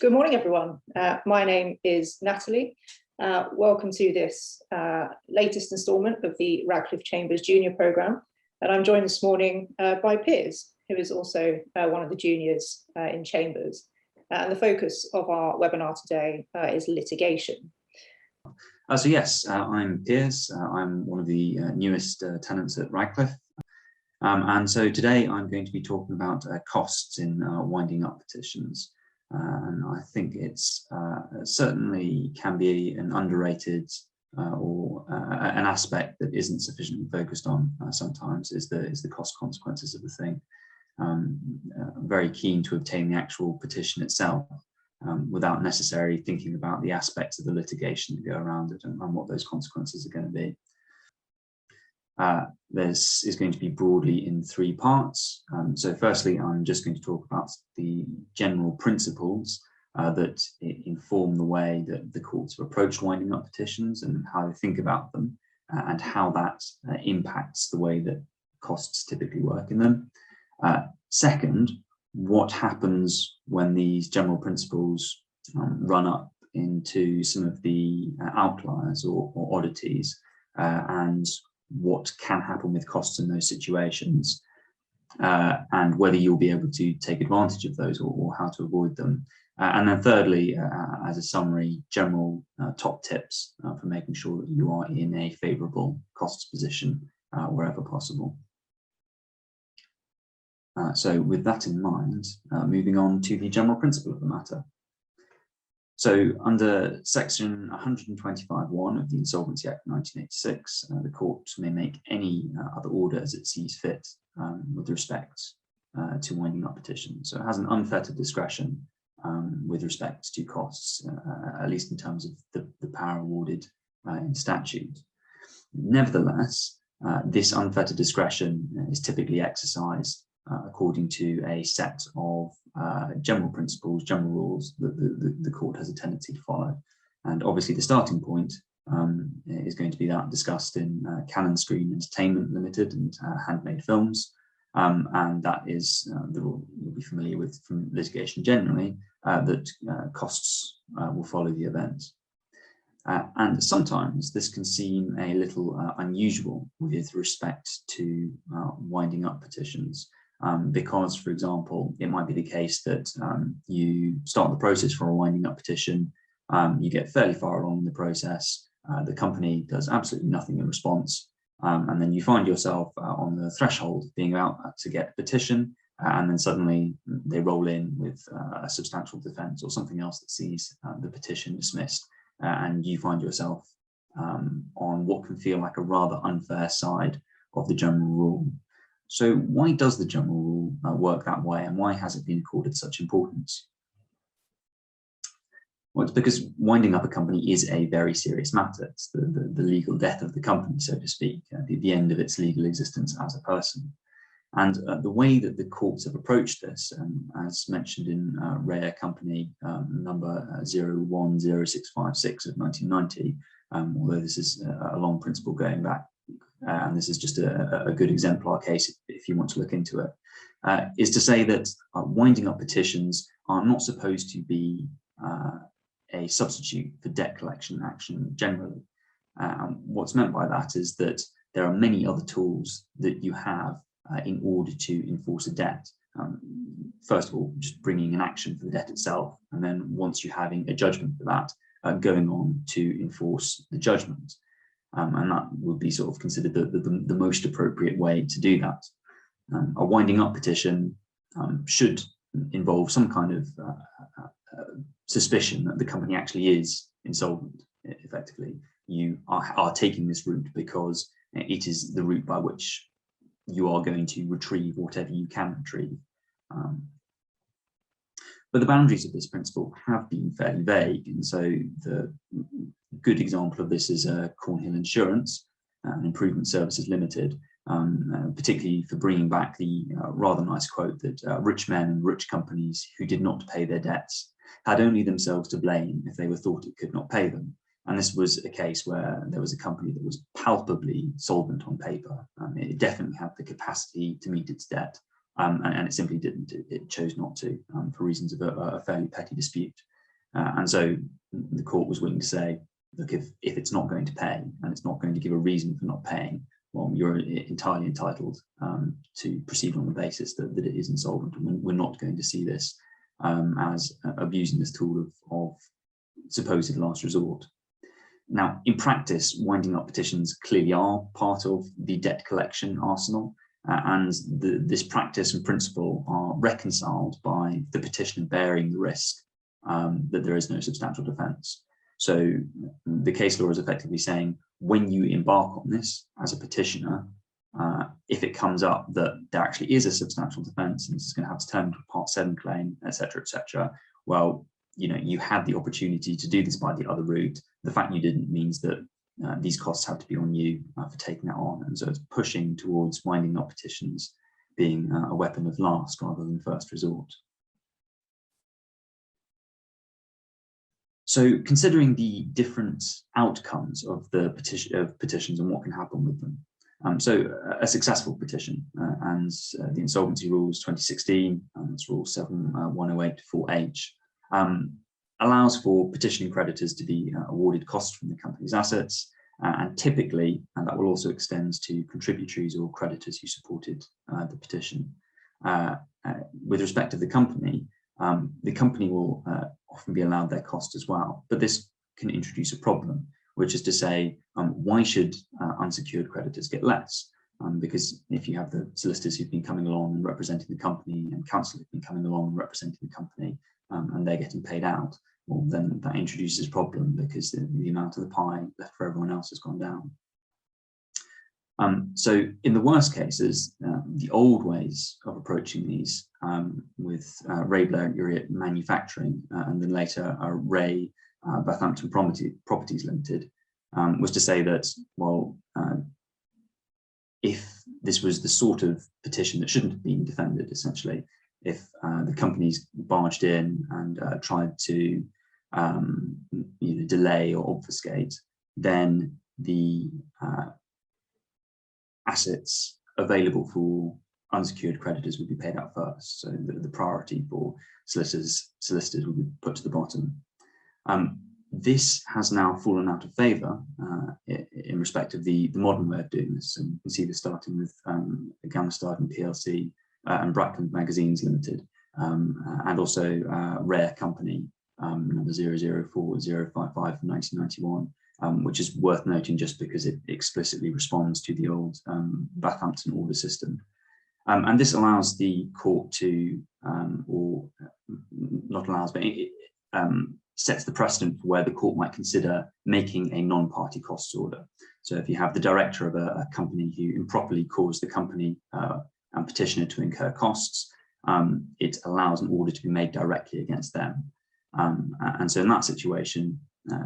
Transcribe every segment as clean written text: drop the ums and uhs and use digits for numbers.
Good morning, everyone. My name is Natalie. Welcome to this latest instalment of the Radcliffe Chambers Junior Programme. And I'm joined this morning by Piers, who is also one of the juniors in Chambers. And the focus of our webinar today is litigation. Yes, I'm Piers. I'm one of the newest tenants at Radcliffe. And so today I'm going to be talking about costs in winding up petitions. And I think it's certainly can be an underrated or an aspect that isn't sufficiently focused on sometimes is the cost consequences of the thing. I'm very keen to obtain the actual petition itself without necessarily thinking about the aspects of the litigation that go around it and what those consequences are going to be. This is going to be broadly in three parts. So firstly, I'm just going to talk about the general principles that inform the way that the courts have approached winding up petitions and how they think about them and how that impacts the way that costs typically work in them. Second, what happens when these general principles run up into some of the outliers or oddities and what can happen with costs in those situations and whether you'll be able to take advantage of those or how to avoid them. And then thirdly, as a summary, general top tips for making sure that you are in a favourable costs position wherever possible. So with that in mind, moving on to the general principle of the matter. So under section 125(1) of the Insolvency Act 1986, the court may make any other order as it sees fit with respect to winding up petitions. So it has an unfettered discretion with respect to costs, at least in terms of the power awarded in statute. Nevertheless, this unfettered discretion is typically exercised according to a set of general principles, general rules that the court has a tendency to follow. And obviously the starting point is going to be that discussed in Canon Screen Entertainment Limited and Handmade Films. And that is the rule you'll be familiar with from litigation generally, that costs will follow the event. And sometimes this can seem a little unusual with respect to winding up petitions. Because, for example, it might be the case that you start the process for a winding up petition, you get fairly far along in the process, the company does absolutely nothing in response, and then you find yourself on the threshold being about to get a petition, and then suddenly they roll in with a substantial defence or something else that sees the petition dismissed, and you find yourself on what can feel like a rather unfair side of the general rule. So why does the general rule work that way, and why has it been accorded such importance? Well, it's because winding up a company is a very serious matter. It's the legal death of the company, so to speak, the end of its legal existence as a person. And the way that the courts have approached this, as mentioned in Rare Company number 010656 of 1990, although this is a long principle going back, and this is just a good exemplar case if you want to look into it, is to say that winding up petitions are not supposed to be a substitute for debt collection action generally. What's meant by that is that there are many other tools that you have in order to enforce a debt. First of all, just bringing an action for the debt itself, and then once you're having a judgment for that, going on to enforce the judgment. And that would be sort of considered the most appropriate way to do that. A winding up petition should involve some kind of suspicion that the company actually is insolvent, effectively. You are taking this route because it is the route by which you are going to retrieve whatever you can retrieve. But the boundaries of this principle have been fairly vague, and so the good example of this is Cornhill Insurance and Improvement Services Limited, particularly for bringing back the rather nice quote that rich men and rich companies who did not pay their debts had only themselves to blame if they were thought it could not pay them. And this was a case where there was a company that was palpably solvent on paper. It definitely had the capacity to meet its debt, and it simply didn't. It chose not to for reasons of a fairly petty dispute. And so the court was willing to say, look, if it's not going to pay and it's not going to give a reason for not paying, well, you're entirely entitled to proceed on the basis that it is insolvent. And we're not going to see this as abusing this tool of supposed last resort. Now, in practice, winding up petitions clearly are part of the debt collection arsenal, and this practice and principle are reconciled by the petitioner bearing the risk that there is no substantial defence. So the case law is effectively saying, when you embark on this as a petitioner, if it comes up that there actually is a substantial defence and it's going to have to turn into a Part 7 claim, etc., well, you had the opportunity to do this by the other route. The fact you didn't means that these costs have to be on you for taking that on. And so it's pushing towards winding up petitions being a weapon of last rather than first resort. So considering the different outcomes of the petitions and what can happen with them. So a successful petition and the Insolvency Rules 2016, that's Rule 7108-4H, allows for petitioning creditors to be awarded costs from the company's assets, and typically, and that will also extend to contributories or creditors who supported the petition. With respect to the company will often be allowed their cost as well, but this can introduce a problem, which is to say, why should unsecured creditors get less? Because if you have the solicitors who've been coming along and representing the company and counsel who've been coming along and representing the company, and they're getting paid out, well, then that introduces a problem because the amount of the pie left for everyone else has gone down. So in the worst cases, the old ways of approaching these with Ray Blair Manufacturing and then later Ray Bathampton Properties Limited was to say that, well, if this was the sort of petition that shouldn't have been defended, essentially, if the companies barged in and tried to delay or obfuscate, then the assets available for unsecured creditors would be paid out first. So the priority for solicitors would be put to the bottom. This has now fallen out of favour in respect of the modern way of doing this. And you can see this starting with Gamastard and PLC and Brackland Magazines Limited, and also Rare Company, number 004055 from 1991. Which is worth noting just because it explicitly responds to the old Bathampton order system. And this allows the court to, or not allows, but it sets the precedent for where the court might consider making a non-party costs order. So if you have the director of a company who improperly caused the company and petitioner to incur costs, it allows an order to be made directly against them. And so in that situation,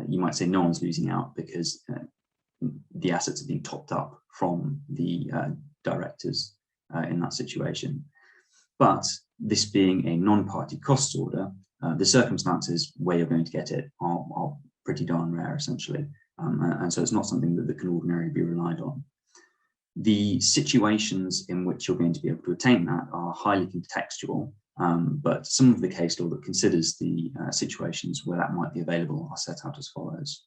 you might say no one's losing out because the assets are being topped up from the directors in that situation. But this being a non-party costs order, the circumstances where you're going to get it are pretty darn rare, essentially. And so it's not something that can ordinarily be relied on. The situations in which you're going to be able to attain that are highly contextual, but some of the case law that considers the situations where that might be available are set out as follows.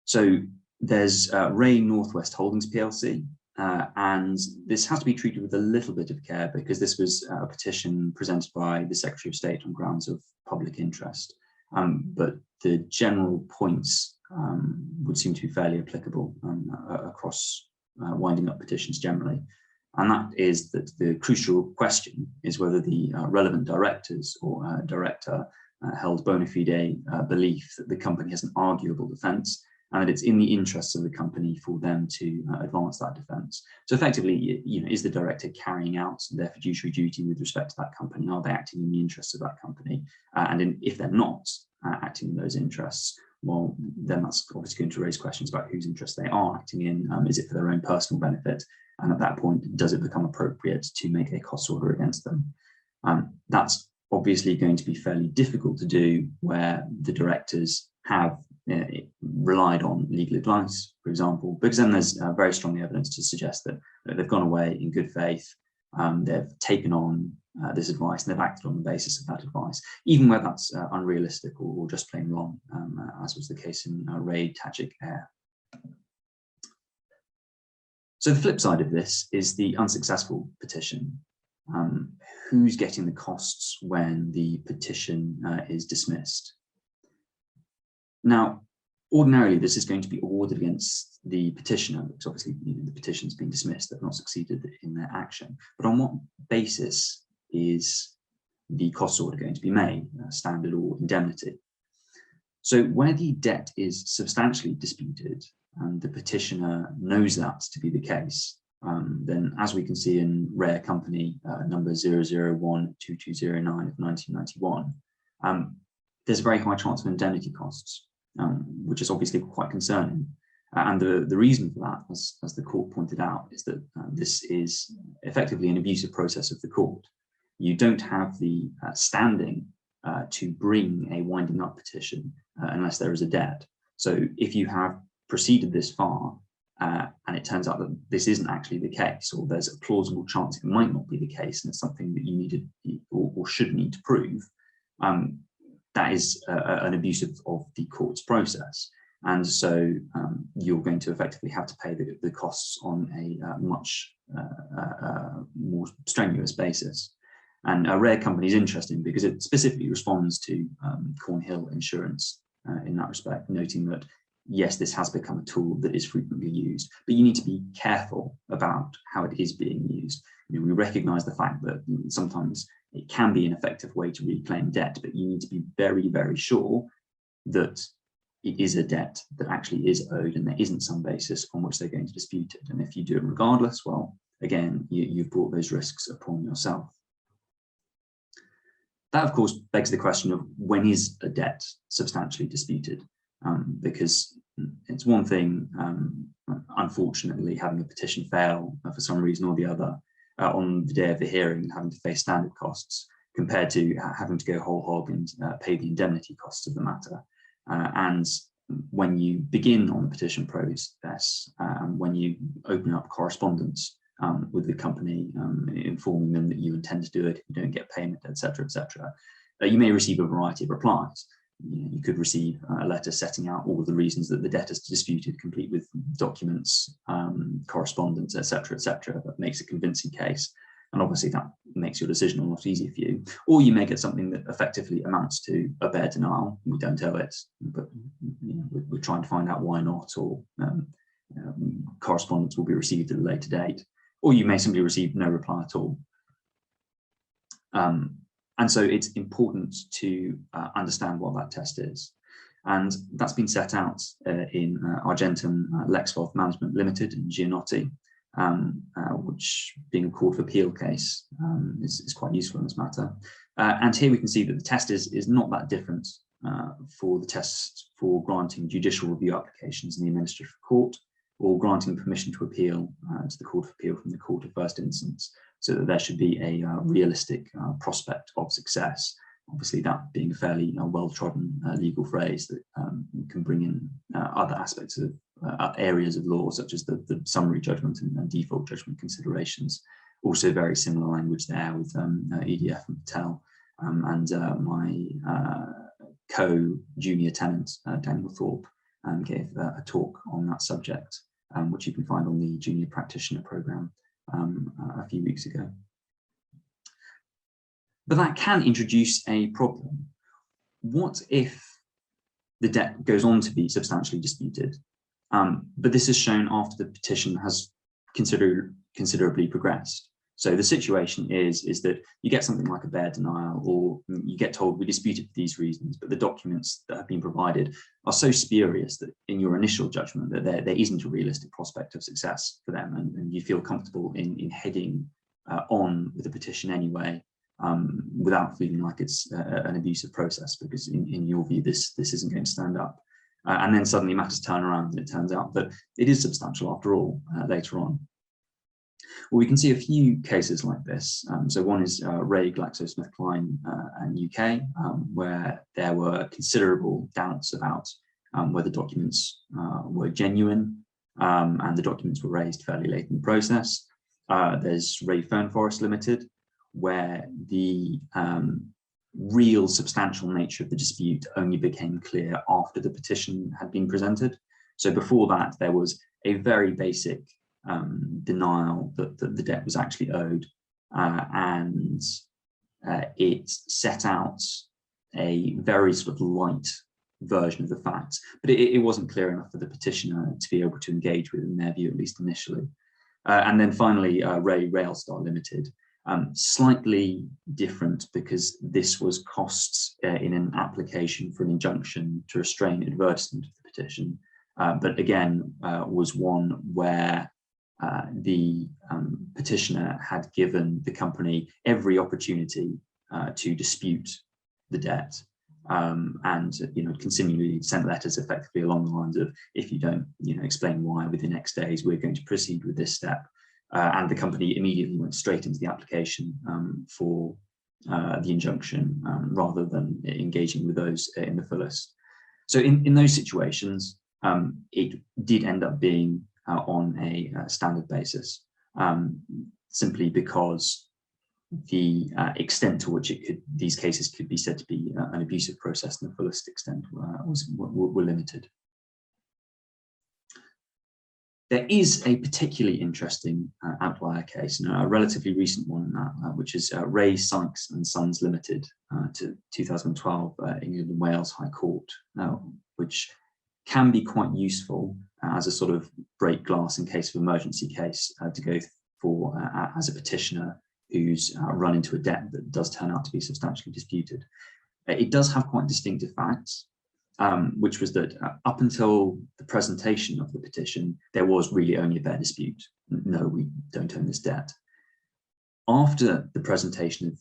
So there's Ray Northwest Holdings PLC, and this has to be treated with a little bit of care because this was a petition presented by the Secretary of State on grounds of public interest. But the general points would seem to be fairly applicable across winding up petitions generally. And that is that the crucial question is whether the relevant directors or director held bona fide belief that the company has an arguable defence and that it's in the interests of the company for them to advance that defence. So effectively, is the director carrying out their fiduciary duty with respect to that company? Are they acting in the interests of that company? If they're not acting in those interests, well, then that's obviously going to raise questions about whose interests they are acting in. Is it for their own personal benefit? And at that point, does it become appropriate to make a cost order against them? That's obviously going to be fairly difficult to do where the directors have relied on legal advice, for example, because then there's very strong evidence to suggest that they've gone away in good faith, they've taken on this advice and they've acted on the basis of that advice, even where that's unrealistic or just plain wrong, as was the case in Ray Tajik Air. So the flip side of this is the unsuccessful petition. Who's getting the costs when the petition is dismissed? Now, ordinarily, this is going to be awarded against the petitioner, because obviously the petition's been dismissed, they've not succeeded in their action. But on what basis is the cost order going to be made, standard or indemnity? So where the debt is substantially disputed and the petitioner knows that to be the case, then as we can see in Rare Company number 0012209 of 1991, there's a very high chance of indemnity costs, which is obviously quite concerning. And the reason for that, as the court pointed out, is that this is effectively an abusive process of the court. You don't have the standing to bring a winding up petition unless there is a debt. So if you have proceeded this far and it turns out that this isn't actually the case, or there's a plausible chance it might not be the case, and it's something that you needed or should need to prove, that is an abuse of the court's process. And so you're going to effectively have to pay the costs on a much more strenuous basis. And a Rare Company is interesting because it specifically responds to Cornhill Insurance in that respect, noting that, yes, this has become a tool that is frequently used, but you need to be careful about how it is being used. You know, we recognise the fact that sometimes it can be an effective way to reclaim debt, but you need to be very, very sure that it is a debt that actually is owed and there isn't some basis on which they're going to dispute it. And if you do it regardless, well, again, you've brought those risks upon yourself. That, of course, begs the question of when is a debt substantially disputed? Because it's one thing, unfortunately, having a petition fail for some reason or the other on the day of the hearing and having to face standard costs, compared to having to go whole hog and pay the indemnity costs of the matter. And when you begin on the petition process, when you open up correspondence with the company, informing them that you intend to do it, if you don't get payment, etc., etc., you may receive a variety of replies. You could receive a letter setting out all of the reasons that the debt is disputed, complete with documents, correspondence, etc., etc., that makes a convincing case. And obviously that makes your decision a lot easier for you. Or you may get something that effectively amounts to a bare denial. We don't owe it, but we're trying to find out why not, or correspondence will be received at a later date. Or you may simply receive no reply at all. And so it's important to understand what that test is. And that's been set out in Argentum Lex Wealth Management Limited in Gianotti, which, being a court of appeal case, is quite useful in this matter. And here we can see that the test is not that different for the test for granting judicial review applications in the administrative court, or granting permission to appeal to the Court of Appeal from the Court of First Instance, so that there should be a realistic prospect of success. Obviously, that being a fairly well-trodden legal phrase that can bring in other aspects of areas of law, such as the summary judgment and default judgment considerations. Also very similar language there with EDF and Patel, and my co-junior tenant, Daniel Thorpe, gave a talk on that subject, which you can find on the Junior Practitioner Programme a few weeks ago. But that can introduce a problem. What if the debt goes on to be substantially disputed, but this is shown after the petition has considerably progressed? So the situation is that you get something like a bare denial, or you get told we disputed for these reasons, but the documents that have been provided are so spurious that in your initial judgment that there isn't a realistic prospect of success for them, and you feel comfortable in heading on with the petition anyway, without feeling like it's an abusive process, because in your view this isn't going to stand up. And then suddenly matters turn around and it turns out that it is substantial after all later on. Well, we can see a few cases like this. So one is Ray GlaxoSmithKline UK, where there were considerable doubts about whether documents were genuine, and the documents were raised fairly late in the process. There's Ray Fernforest Limited, where the real substantial nature of the dispute only became clear after the petition had been presented. So before that, there was a very basic denial that the debt was actually owed, and it set out a very sort of light version of the facts, but it wasn't clear enough for the petitioner to be able to engage with, in their view, at least initially. And then finally, Ray Railstar Limited, slightly different because this was costs in an application for an injunction to restrain advertisement of the petition, but again was one where the petitioner had given the company every opportunity to dispute the debt, and continually sent letters effectively along the lines of, if you don't explain why within X days, we're going to proceed with this step. And the company immediately went straight into the application for the injunction, rather than engaging with those in the fullest. So in those situations, it did end up being on a standard basis, simply because the extent to which these cases could be said to be an abusive process in the fullest extent were limited. There is a particularly interesting outlier case, a relatively recent one, which is Ray Sykes and Sons Limited, to 2012 England and Wales High Court, which can be quite useful as a sort of break glass in case of emergency case to go for as a petitioner who's run into a debt that does turn out to be substantially disputed. It does have quite distinctive facts, which was that up until the presentation of the petition, there was really only a bare dispute. No, we don't own this debt. After the presentation of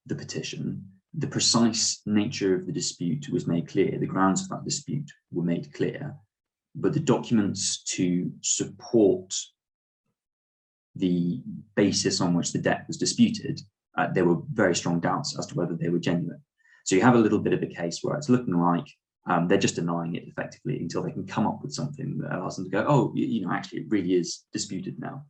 the petition, the precise nature of the dispute was made clear, the grounds of that dispute were made clear, but the documents to support the basis on which the debt was disputed, there were very strong doubts as to whether they were genuine. So you have a little bit of a case where it's looking like they're just denying it effectively until they can come up with something that allows them to go, oh, actually it really is disputed now.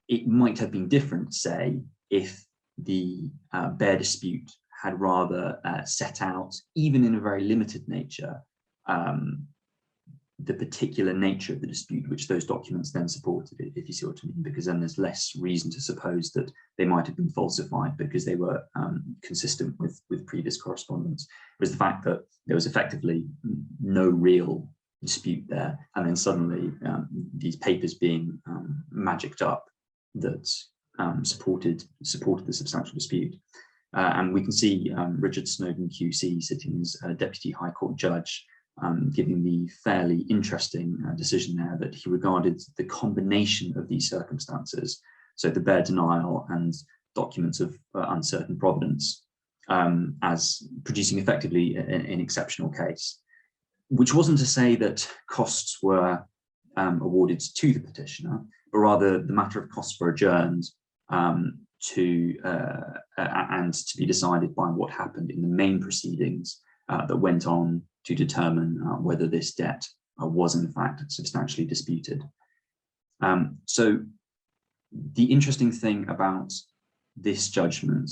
It might have been different, say, if the bare dispute had rather set out, even in a very limited nature, the particular nature of the dispute which those documents then supported, if you see what I mean, because then there's less reason to suppose that they might have been falsified because they were consistent with previous correspondence. Whereas the fact that there was effectively no real dispute there, and then suddenly these papers being magicked up that supported the substantial dispute. And we can see Richard Snowden QC sitting as a Deputy High Court Judge, giving the fairly interesting decision there that he regarded the combination of these circumstances, so the bare denial and documents of uncertain provenance, as producing effectively an exceptional case, which wasn't to say that costs were awarded to the petitioner, but rather the matter of costs were adjourned to be decided by what happened in the main proceedings that went on to determine whether this debt was in fact substantially disputed. So the interesting thing about this judgment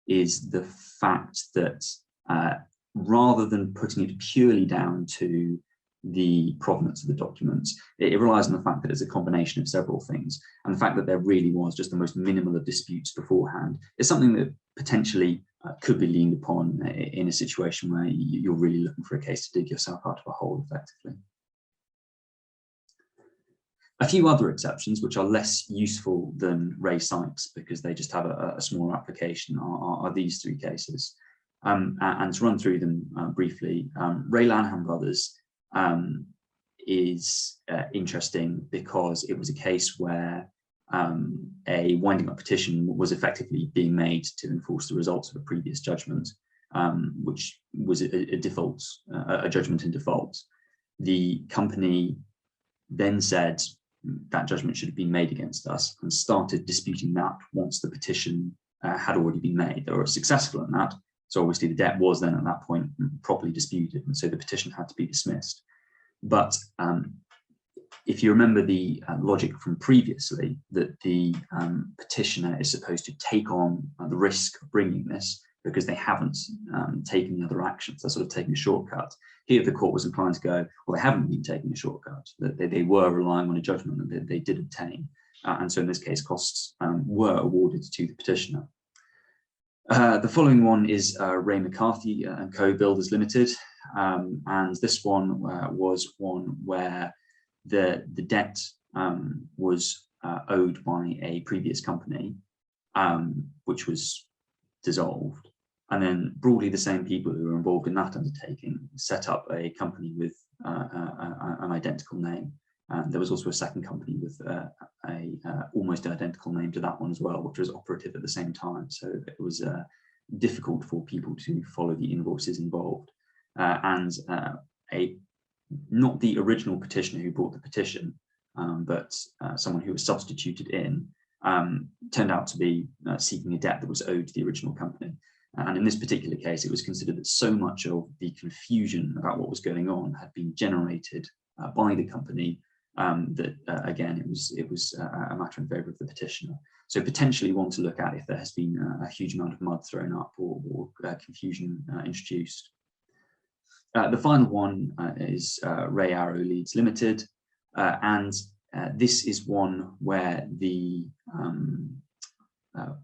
is the fact that rather than putting it purely down to the provenance of the documents, it relies on the fact that it's a combination of several things, and the fact that there really was just the most minimal of disputes beforehand is something that potentially could be leaned upon in a situation where you're really looking for a case to dig yourself out of a hole effectively. A few other exceptions, which are less useful than Ray Sykes because they just have a smaller application, are these three cases. And to run through them briefly, Ray Lanham Brothers is interesting because it was a case where a winding up petition was effectively being made to enforce the results of a previous judgment, which was a judgment in default. The company then said that judgment should have been made against us and started disputing that once the petition had already been made. They were successful in that, so obviously the debt was then at that point properly disputed, and so the petition had to be dismissed. But if you remember the logic from previously, that the petitioner is supposed to take on the risk of bringing this because they haven't taken the other actions, they're sort of taking a shortcut. Here the court was inclined to go, well, they haven't been taking a shortcut, that they were relying on a judgment that they did obtain. And so in this case, costs were awarded to the petitioner. The following one is Ray McCarthy and Co. Builders Limited. And this one was one where the debt was owed by a previous company, which was dissolved. And then broadly the same people who were involved in that undertaking set up a company with an identical name. There was also a second company with almost identical name to that one as well, which was operative at the same time. So it was difficult for people to follow the invoices involved. Not the original petitioner who brought the petition, but someone who was substituted in, turned out to be seeking a debt that was owed to the original company. And in this particular case, it was considered that so much of the confusion about what was going on had been generated by the company that again, it was a matter in favour of the petitioner. So potentially one to look at if there has been a huge amount of mud thrown up or confusion introduced. The final one is Ray Arrow Leeds Limited, and this is one where the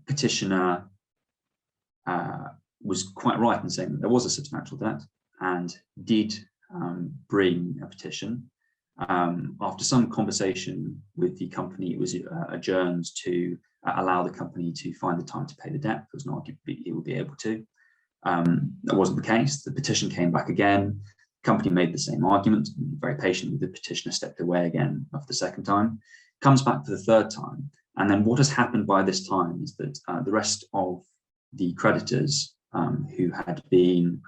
petitioner was quite right in saying that there was a substantial debt and did bring a petition. After some conversation with the company, it was adjourned to allow the company to find the time to pay the debt, because not it would be able to. That wasn't the case. The petition came back again. The company made the same argument. Very patiently, the petitioner stepped away again after the second time, comes back for the third time. And then what has happened by this time is that the rest of the creditors who had been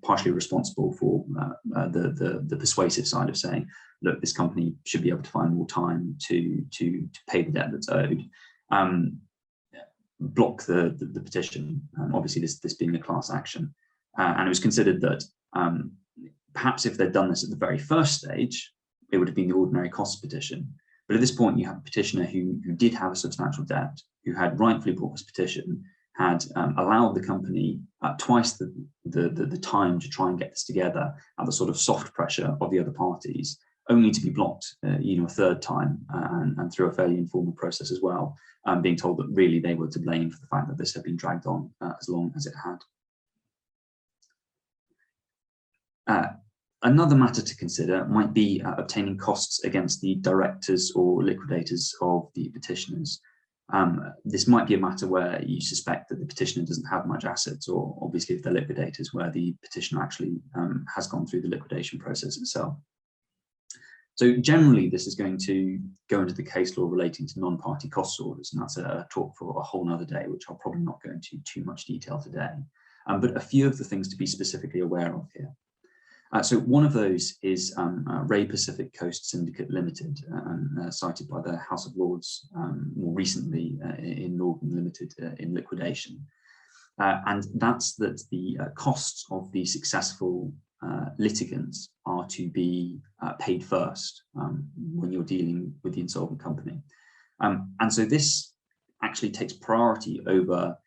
partially responsible for the persuasive side of saying, look, this company should be able to find more time to pay the debt that's owed, block the petition, obviously this being a class action. And it was considered that perhaps if they'd done this at the very first stage, it would have been the ordinary cost petition. But at this point, you have a petitioner who did have a substantial debt, who had rightfully brought this petition, had allowed the company twice the time to try and get this together at the sort of soft pressure of the other parties, only to be blocked a third time and through a fairly informal process as well, being told that really they were to blame for the fact that this had been dragged on as long as it had. Another matter to consider might be obtaining costs against the directors or liquidators of the petitioners. This might be a matter where you suspect that the petitioner doesn't have much assets, or obviously if they're liquidators, where the petitioner actually has gone through the liquidation process itself. So generally, this is going to go into the case law relating to non-party cost orders, and that's a talk for a whole nother day, which I'll probably not go into too much detail today. But a few of the things to be specifically aware of here. So one of those is Ray Pacific Coast Syndicate Limited, cited by the House of Lords more recently in Northern Limited in liquidation. And that's that the costs of the successful litigants are to be paid first when you're dealing with the insolvent company. And so this actually takes priority over,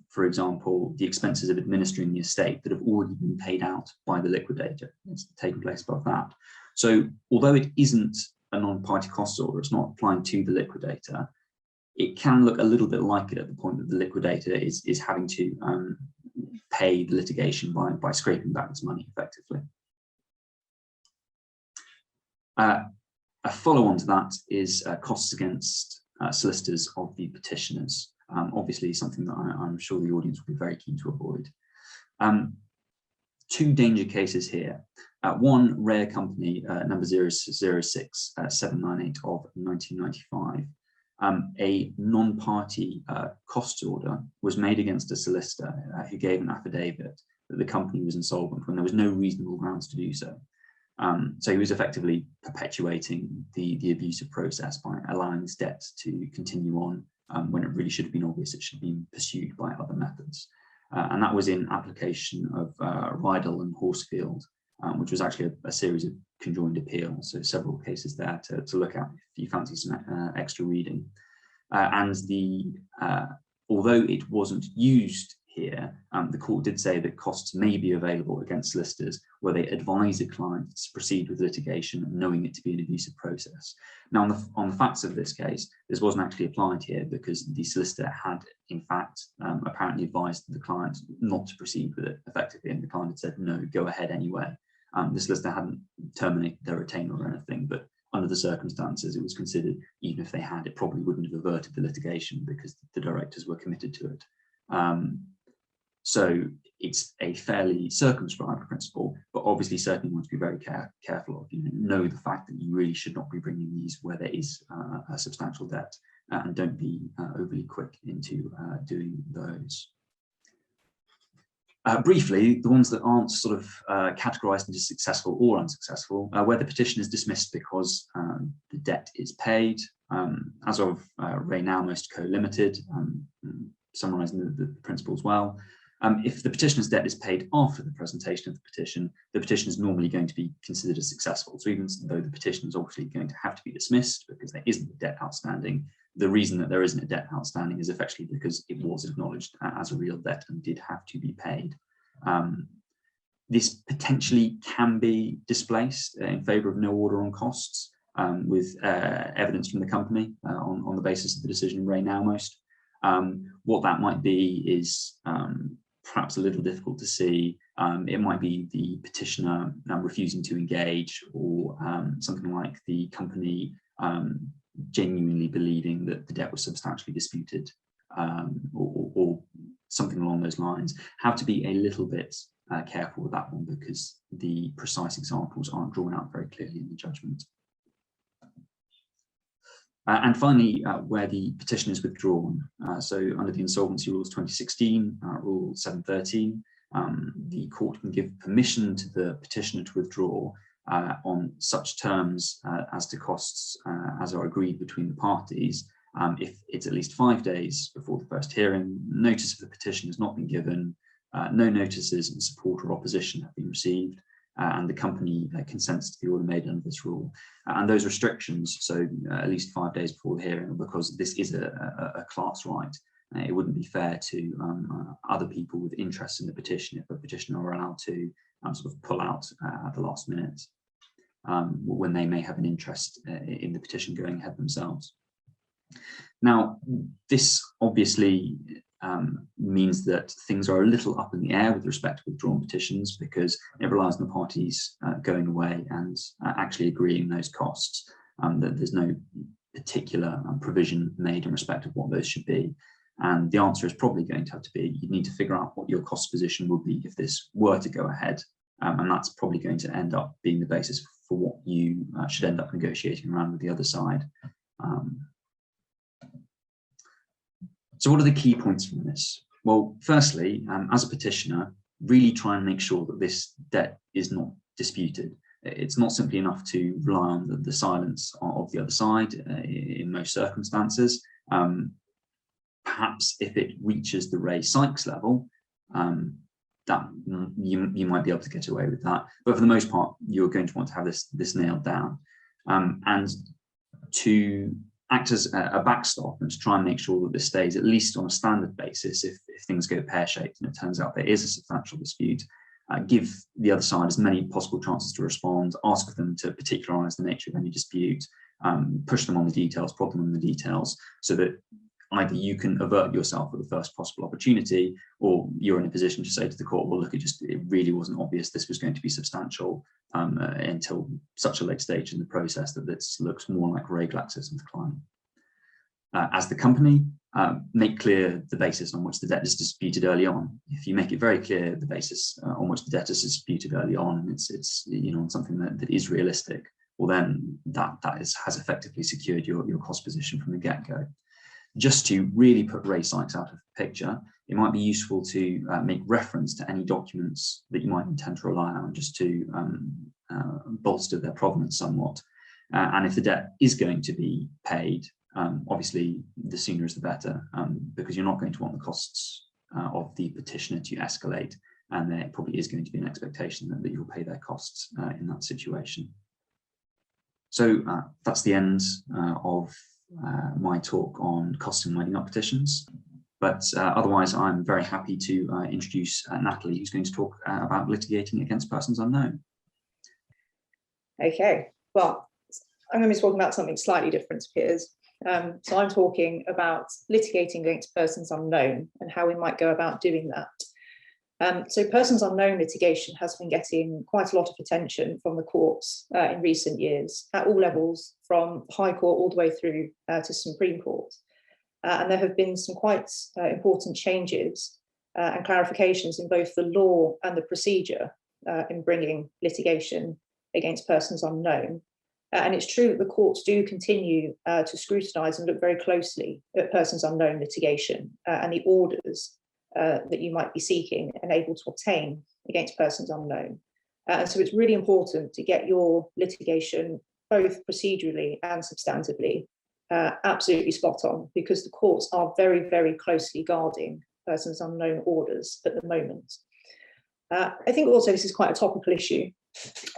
for example, the expenses of administering the estate that have already been paid out by the liquidator. It's taken place above that. So although it isn't a non-party cost order, it's not applying to the liquidator, it can look a little bit like it at the point that the liquidator is having to pay the litigation by scraping back its money effectively. A follow-on to that is costs against solicitors of the petitioners. Obviously something that I'm sure the audience will be very keen to avoid. Two danger cases here. One, rare company, number 06798 of 1995. A non-party cost order was made against a solicitor who gave an affidavit that the company was insolvent when there was no reasonable grounds to do so. So he was effectively perpetuating the abusive process by allowing his debt to continue on when it really should have been obvious it should be pursued by other methods. And that was in application of Rydell and Horsfield which was actually a series of conjoined appeals, so several cases there to look at if you fancy some extra reading. And although it wasn't used here, the court did say that costs may be available against solicitors where they advise a client to proceed with litigation knowing it to be an abusive process. Now, on the facts of this case, this wasn't actually applied here because the solicitor had, in fact, apparently advised the client not to proceed with it effectively, and the client had said, no, go ahead anyway. The solicitor hadn't terminated their retainer or anything, but under the circumstances, it was considered, even if they had, it probably wouldn't have averted the litigation because the directors were committed to it. So it's a fairly circumscribed principle, but obviously certainly want to be very careful of. Know the fact that you really should not be bringing these where there is a substantial debt, and don't be overly quick into doing those. Briefly, the ones that aren't sort of categorized into successful or unsuccessful, where the petition is dismissed because the debt is paid, as of Ray Now Most Co Limited, summarising the principles well. If the petitioner's debt is paid after the presentation of the petition is normally going to be considered as successful. So even though the petition is obviously going to have to be dismissed because there isn't a debt outstanding, the reason that there isn't a debt outstanding is effectively because it was acknowledged as a real debt and did have to be paid. This potentially can be displaced in favour of no order on costs with evidence from the company on the basis of the decision in Ray Now Most. What that might be is perhaps a little difficult to see. It might be the petitioner refusing to engage, or something like the company genuinely believing that the debt was substantially disputed, or something along those lines. Have to be a little bit careful with that one because the precise examples aren't drawn out very clearly in the judgment. And finally, where the petition is withdrawn. So under the Insolvency Rules 2016, Rule 713, the court can give permission to the petitioner to withdraw on such terms as to costs as are agreed between the parties, if it's at least 5 days before the first hearing, notice of the petition has not been given, no notices in support or opposition have been received, and the company consents to the order made under this rule. And those restrictions, so at least 5 days before the hearing, because this is a class right, it wouldn't be fair to other people with interest in the petition if a petitioner are allowed to sort of pull out at the last minute when they may have an interest in the petition going ahead themselves. Now, this obviously means that things are a little up in the air with respect to withdrawn petitions because it relies on the parties going away and actually agreeing those costs. That there's no particular provision made in respect of what those should be. And the answer is probably going to have to be, you need to figure out what your cost position would be if this were to go ahead. And that's probably going to end up being the basis for what you should end up negotiating around with the other side. So what are the key points from this? Well, firstly, as a petitioner, really try and make sure that this debt is not disputed. It's not simply enough to rely on the silence of the other side in most circumstances. Perhaps if it reaches the Ray Sykes level, that you might be able to get away with that. But for the most part, you're going to want to have this nailed down. And to act as a backstop and to try and make sure that this stays at least on a standard basis if things go pear-shaped and it turns out there is a substantial dispute, give the other side as many possible chances to respond, ask them to particularize the nature of any dispute, push them on the details, prod them on the details, so that either you can avert yourself at the first possible opportunity, or you're in a position to say to the court, well, look, it really wasn't obvious this was going to be substantial until such a late stage in the process that this looks more like Ray Glaxis and the client. As the company, make clear the basis on which the debt is disputed early on. If you make it very clear the basis on which the debt is disputed early on, and it's on something that is realistic, well then that has effectively secured your cost position from the get-go. Just to really put Ray Sykes out of the picture, it might be useful to make reference to any documents that you might intend to rely on just to bolster their provenance somewhat. And if the debt is going to be paid, obviously the sooner is the better, because you're not going to want the costs of the petitioner to escalate and there probably is going to be an expectation that you'll pay their costs in that situation. So that's the end of my talk on costing and winding up petitions. But otherwise, I'm very happy to introduce Natalie, who's going to talk about litigating against persons unknown. Okay, well, I'm going to be talking about something slightly different to Piers. So I'm talking about litigating against persons unknown and how we might go about doing that. So persons unknown litigation has been getting quite a lot of attention from the courts in recent years at all levels, from High Court all the way through to Supreme Court. And there have been some quite important changes and clarifications in both the law and the procedure in bringing litigation against persons unknown. And it's true that the courts do continue to scrutinise and look very closely at persons unknown litigation and the orders that you might be seeking and able to obtain against persons unknown. And so it's really important to get your litigation, both procedurally and substantively, absolutely spot on, because the courts are very, very closely guarding persons unknown orders at the moment. I think also this is quite a topical issue,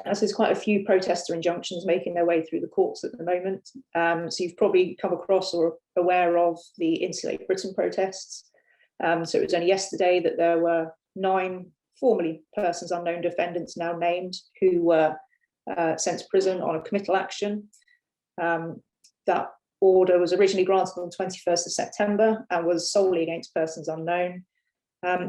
as there's quite a few protester injunctions making their way through the courts at the moment. So you've probably come across or aware of the Insulate Britain protests. So it was only yesterday that there were 9 formerly persons unknown defendants now named who were sent to prison on a committal action. That order was originally granted on the 21st of September and was solely against persons unknown.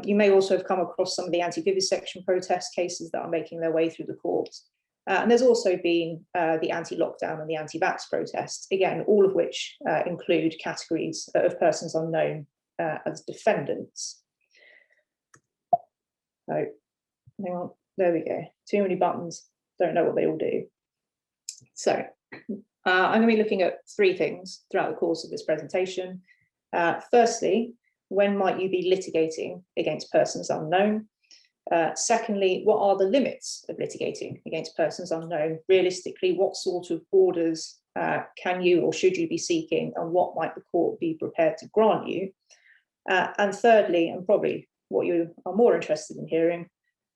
You may also have come across some of the anti-vivisection protest cases that are making their way through the courts. And there's also been the anti-lockdown and the anti-vax protests, again, all of which include categories of persons unknown as defendants. So, hang on, there we go. Too many buttons, don't know what they all do. So, I'm going to be looking at 3 things throughout the course of this presentation. Firstly, when might you be litigating against persons unknown? Secondly, what are the limits of litigating against persons unknown? Realistically, what sort of orders can you or should you be seeking, and what might the court be prepared to grant you? And thirdly, and probably what you are more interested in hearing,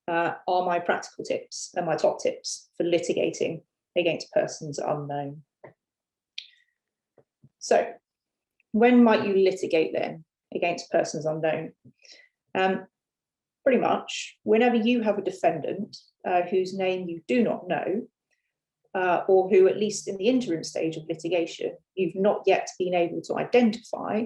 are my practical tips and my top tips for litigating against persons unknown. So, when might you litigate then against persons unknown? Pretty much whenever you have a defendant whose name you do not know, or who, at least in the interim stage of litigation, you've not yet been able to identify,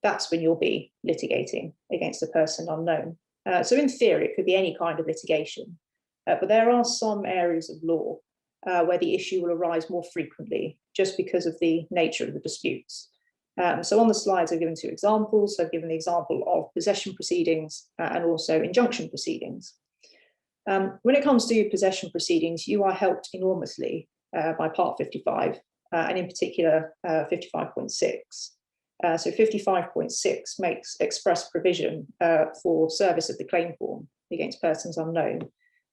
that's when you'll be litigating against a person unknown. So in theory, it could be any kind of litigation, but there are some areas of law where the issue will arise more frequently just because of the nature of the disputes. So on the slides, I've given 2 examples. So I've given the example of possession proceedings and also injunction proceedings. When it comes to possession proceedings, you are helped enormously by Part 55, and in particular 55.6. So 55.6 makes express provision for service of the claim form against persons unknown.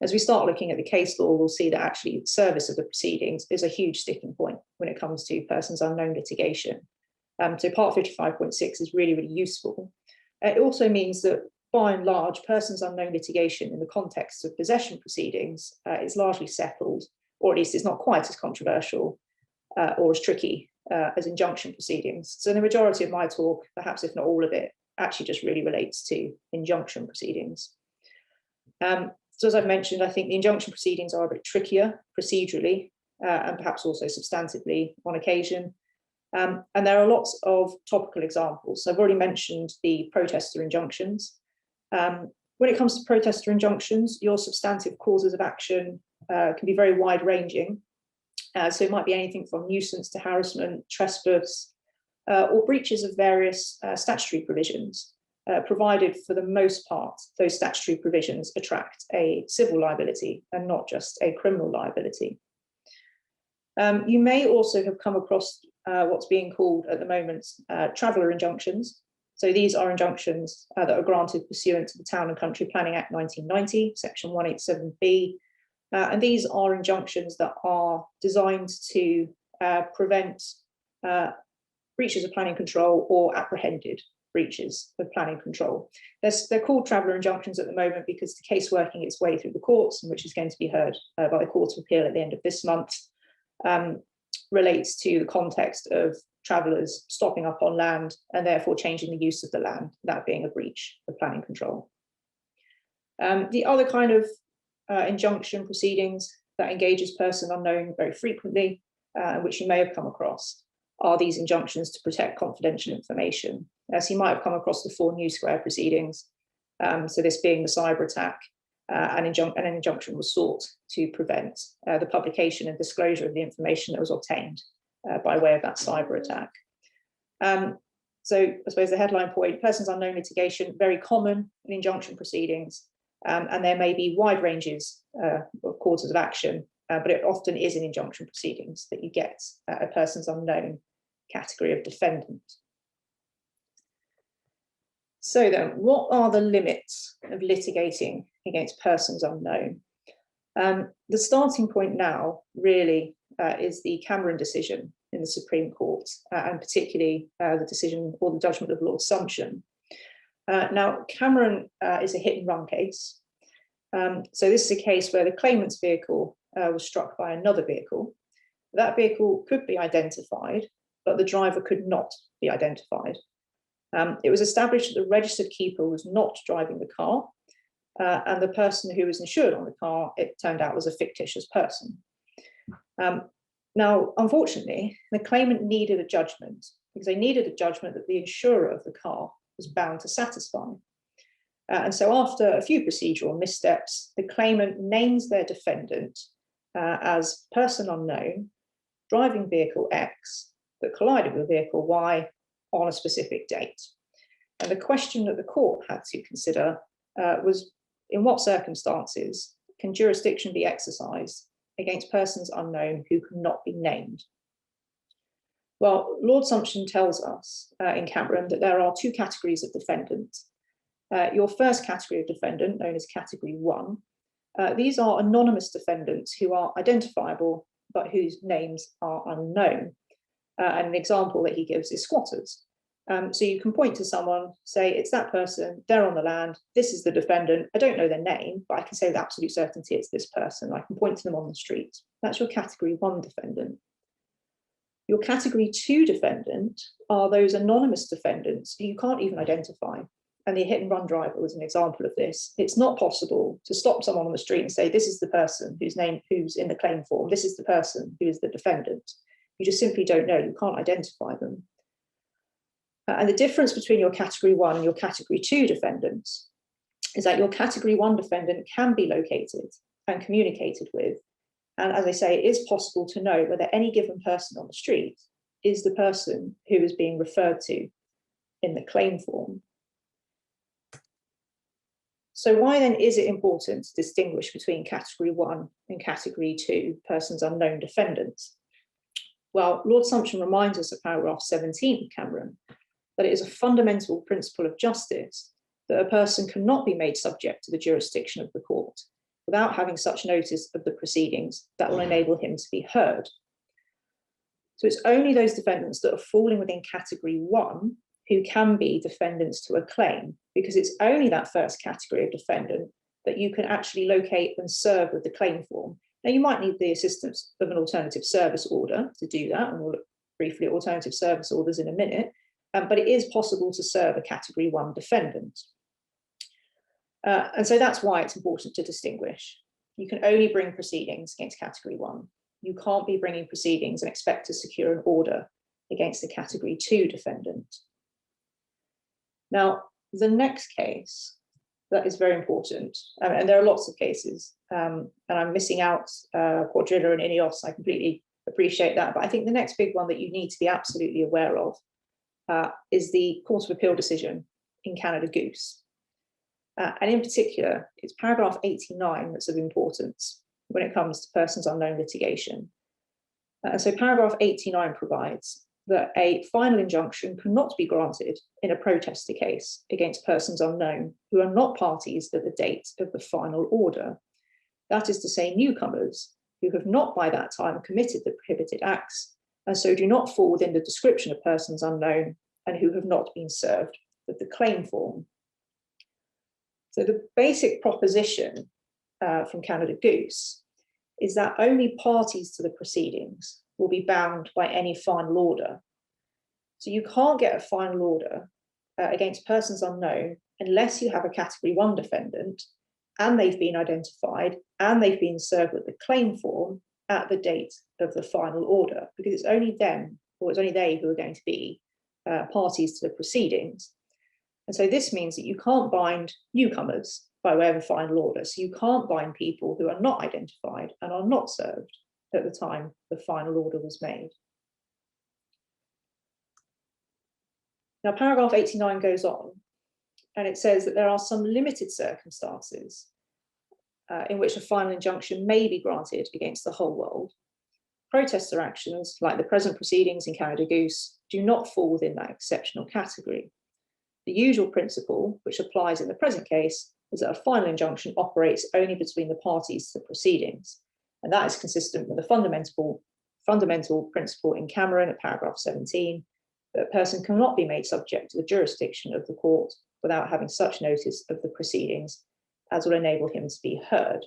As we start looking at the case law, we'll see that actually service of the proceedings is a huge sticking point when it comes to persons unknown litigation. So Part 55.6 is really, really useful. It also means that, by and large, persons unknown litigation in the context of possession proceedings is largely settled, or at least it's not quite as controversial or as tricky as injunction proceedings. So the majority of my talk, perhaps if not all of it, actually just really relates to injunction proceedings. So as I've mentioned, I think the injunction proceedings are a bit trickier procedurally and perhaps also substantively on occasion. And there are lots of topical examples. So I've already mentioned the protester injunctions. When it comes to protester injunctions, your substantive causes of action can be very wide-ranging. So it might be anything from nuisance to harassment, trespass, or breaches of various statutory provisions, provided for the most part, those statutory provisions attract a civil liability and not just a criminal liability. You may also have come across what's being called at the moment traveller injunctions. So these are injunctions that are granted pursuant to the Town and Country Planning Act 1990, section 187B. And these are injunctions that are designed to prevent breaches of planning control or apprehended breaches of planning control. They're called traveller injunctions at the moment because the case working its way through the courts, and which is going to be heard by the Court of Appeal at the end of this month, relates to the context of travellers stopping up on land and therefore changing the use of the land, that being a breach of planning control. The other kind of injunction proceedings that engages person unknown very frequently, which you may have come across, are these injunctions to protect confidential information. As you might have come across the 4 New Square proceedings, so this being the cyber attack, an injunction was sought to prevent the publication and disclosure of the information that was obtained by way of that cyber attack. So I suppose the headline point, persons unknown litigation, very common in injunction proceedings, and there may be wide ranges of causes of action, but it often is in injunction proceedings that you get a persons unknown category of defendant. So then, what are the limits of litigating against persons unknown? The starting point now really is the Cameron decision in the Supreme Court, and particularly the decision or the judgment of Lord Sumption. Now, Cameron is a hit and run case. So this is a case where the claimant's vehicle was struck by another vehicle. That vehicle could be identified, but the driver could not be identified. It was established that the registered keeper was not driving the car, and the person who was insured on the car, it turned out, was a fictitious person. Now, unfortunately, the claimant needed a judgment because they needed a judgment that the insurer of the car was bound to satisfy. And so after a few procedural missteps, the claimant names their defendant as person unknown, driving vehicle X that collided with vehicle Y on a specific date. And the question that the court had to consider was, in what circumstances can jurisdiction be exercised against persons unknown who cannot be named? Well, Lord Sumption tells us in Cameron that there are 2 categories of defendant. Your first category of defendant, known as category 1, these are anonymous defendants who are identifiable, but whose names are unknown. And an example that he gives is squatters. So you can point to someone, say, it's that person, they're on the land, this is the defendant, I don't know their name, but I can say with absolute certainty it's this person. I can point to them on the street. That's your category 1 defendant. Your category 2 defendant are those anonymous defendants who you can't even identify. And the hit and run driver was an example of this. It's not possible to stop someone on the street and say, this is the person who's in the claim form, this is the person who is the defendant. You just simply don't know, you can't identify them. And the difference between your category 1 and your category 2 defendants is that your category 1 defendant can be located and communicated with. And as I say, it is possible to know whether any given person on the street is the person who is being referred to in the claim form. So why then is it important to distinguish between category 1 and category 2 persons unknown defendants? Well, Lord Sumption reminds us of paragraph 17 of Cameron that it is a fundamental principle of justice that a person cannot be made subject to the jurisdiction of the court without having such notice of the proceedings that will enable him to be heard. So it's only those defendants that are falling within category 1 who can be defendants to a claim, because it's only that first category of defendant that you can actually locate and serve with the claim form. Now, you might need the assistance of an alternative service order to do that, and we'll look briefly at alternative service orders in a minute, but it is possible to serve a category 1 defendant. And so that's why it's important to distinguish. You can only bring proceedings against category 1. You can't be bringing proceedings and expect to secure an order against the category 2 defendant. Now, the next case that is very important, and there are lots of cases, and I'm missing out Quadrilla and Ineos, I completely appreciate that, but I think the next big one that you need to be absolutely aware of is the Court of Appeal decision in Canada Goose. And in particular, it's paragraph 89 that's of importance when it comes to persons unknown litigation. So paragraph 89 provides that a final injunction cannot be granted in a protester case against persons unknown who are not parties at the date of the final order. That is to say, newcomers who have not by that time committed the prohibited acts and so do not fall within the description of persons unknown and who have not been served with the claim form. So the basic proposition from Canada Goose is that only parties to the proceedings will be bound by any final order. So you can't get a final order against persons unknown unless you have a category 1 defendant and they've been identified and they've been served with the claim form at the date of the final order, because it's only them, or it's only they, who are going to be parties to the proceedings. And so this means that you can't bind newcomers by way of a final order. So you can't bind people who are not identified and are not served at the time the final order was made. Now, paragraph 89 goes on, and it says that there are some limited circumstances in which a final injunction may be granted against the whole world. Protester actions, like the present proceedings in Canada Goose, do not fall within that exceptional category. The usual principle, which applies in the present case, is that a final injunction operates only between the parties to the proceedings. And that is consistent with the fundamental principle in Cameron at paragraph 17, that a person cannot be made subject to the jurisdiction of the court without having such notice of the proceedings as will enable him to be heard.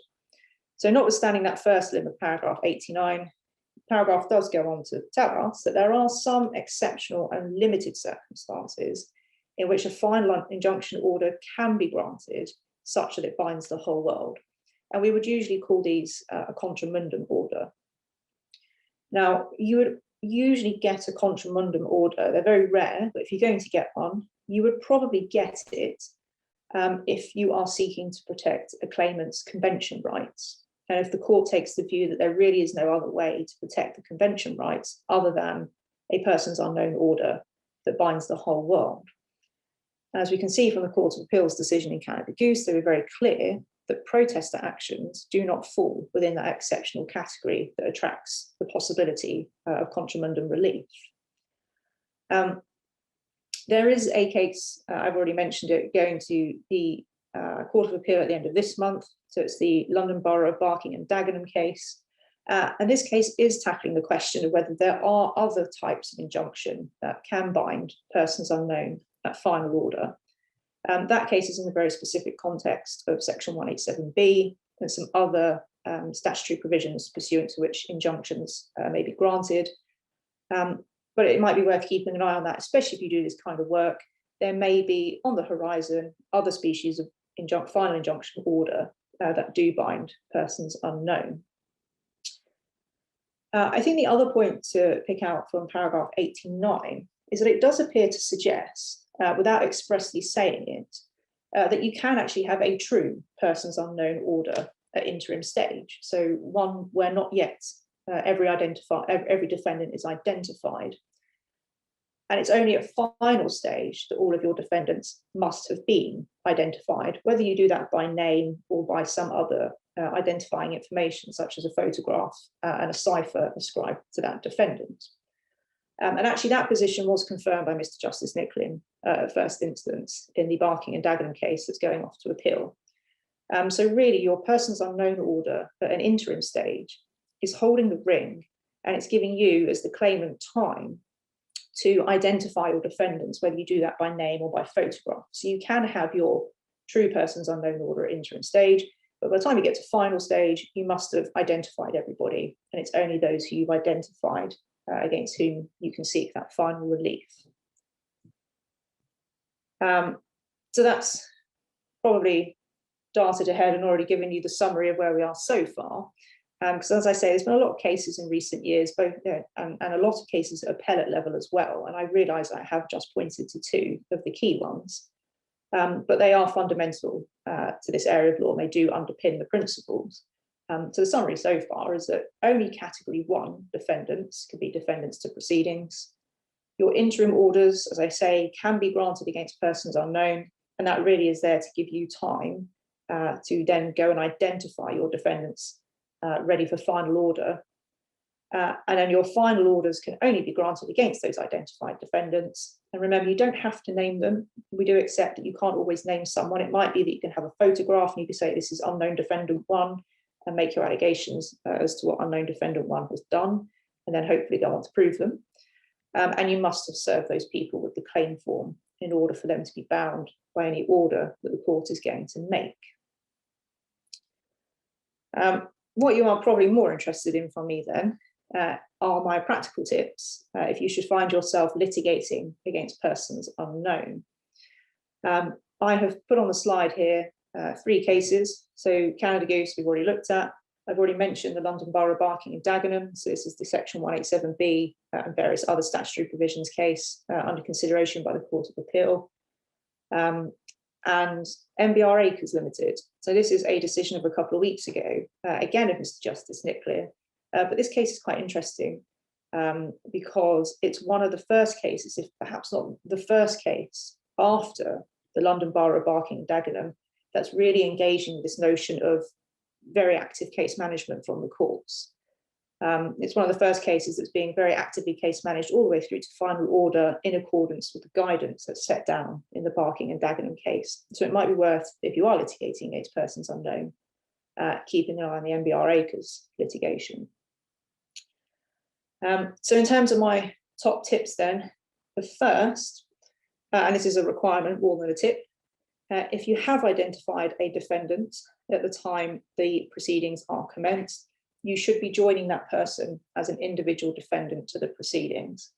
So notwithstanding that first limb of paragraph 89, the paragraph does go on to tell us that there are some exceptional and limited circumstances in which a final injunction order can be granted such that it binds the whole world. And we would usually call these a contra mundum order. Now, you would usually get a contra mundum order. They're very rare, but if you're going to get one, you would probably get it if you are seeking to protect a claimant's convention rights. And if the court takes the view that there really is no other way to protect the convention rights other than a persons unknown order that binds the whole world. As we can see from the Court of Appeal's decision in Canada Goose, they were very clear that protester actions do not fall within that exceptional category that attracts the possibility of contra mundum relief. There is a case, I've already mentioned it, going to the Court of Appeal at the end of this month. So it's the London Borough of Barking and Dagenham case. And this case is tackling the question of whether there are other types of injunction that can bind persons unknown at final order. That case is in the very specific context of section 187B and some other statutory provisions pursuant to which injunctions may be granted. But it might be worth keeping an eye on that, especially if you do this kind of work. There may be on the horizon other species of final injunction order that do bind persons unknown. I think the other point to pick out from paragraph 89 is that it does appear to suggest, without expressly saying it, that you can actually have a true persons unknown order at interim stage. So one where not yet every defendant is identified. And it's only at final stage that all of your defendants must have been identified, whether you do that by name or by some other identifying information, such as a photograph and a cipher ascribed to that defendant. And actually that position was confirmed by Mr. Justice Nicklin at first instance in the Barking and Dagenham case that's going off to appeal. So really your persons unknown order at an interim stage is holding the ring, and it's giving you as the claimant time to identify your defendants, whether you do that by name or by photograph. So you can have your true persons unknown order at interim stage, but by the time you get to final stage, you must have identified everybody, and it's only those who you've identified against whom you can seek that final relief. So that's probably darted ahead and already given you the summary of where we are so far. Because as I say, there's been a lot of cases in recent years, both and a lot of cases at appellate level as well. And I realise I have just pointed to two of the key ones, but they are fundamental to this area of law, and they do underpin the principles. So the summary so far is that only category 1 defendants can be defendants to proceedings. Your interim orders, as I say, can be granted against persons unknown, and that really is there to give you time to then go and identify your defendants ready for final order. And then your final orders can only be granted against those identified defendants. And remember, you don't have to name them. We do accept that you can't always name someone. It might be that you can have a photograph and you can say this is unknown defendant 1 and make your allegations as to what unknown defendant 1 has done, and then hopefully go on to prove them. And you must have served those people with the claim form in order for them to be bound by any order that the court is going to make. What you are probably more interested in from me then are my practical tips if you should find yourself litigating against persons unknown. I have put on the slide here 3 cases. So Canada Goose we've already looked at. I've already mentioned the London Borough Barking and Dagenham. So this is the section 187B and various other statutory provisions case under consideration by the Court of Appeal. And MBR Acres Limited. So this is a decision of a couple of weeks ago, again of Mr. Justice Nicklear. But this case is quite interesting because it's one of the first cases, if perhaps not the first case, after the London Borough Barking and Dagenham that's really engaging with this notion of very active case management from the courts. It's one of the first cases that's being very actively case managed all the way through to final order in accordance with the guidance that's set down in the Barking and Dagenham case. So it might be worth, if you are litigating against persons unknown, keeping an eye on the MBR Acres litigation. So in terms of my top tips then, the first, and this is a requirement more than a tip, if you have identified a defendant at the time the proceedings are commenced, you should be joining that person as an individual defendant to the proceedings.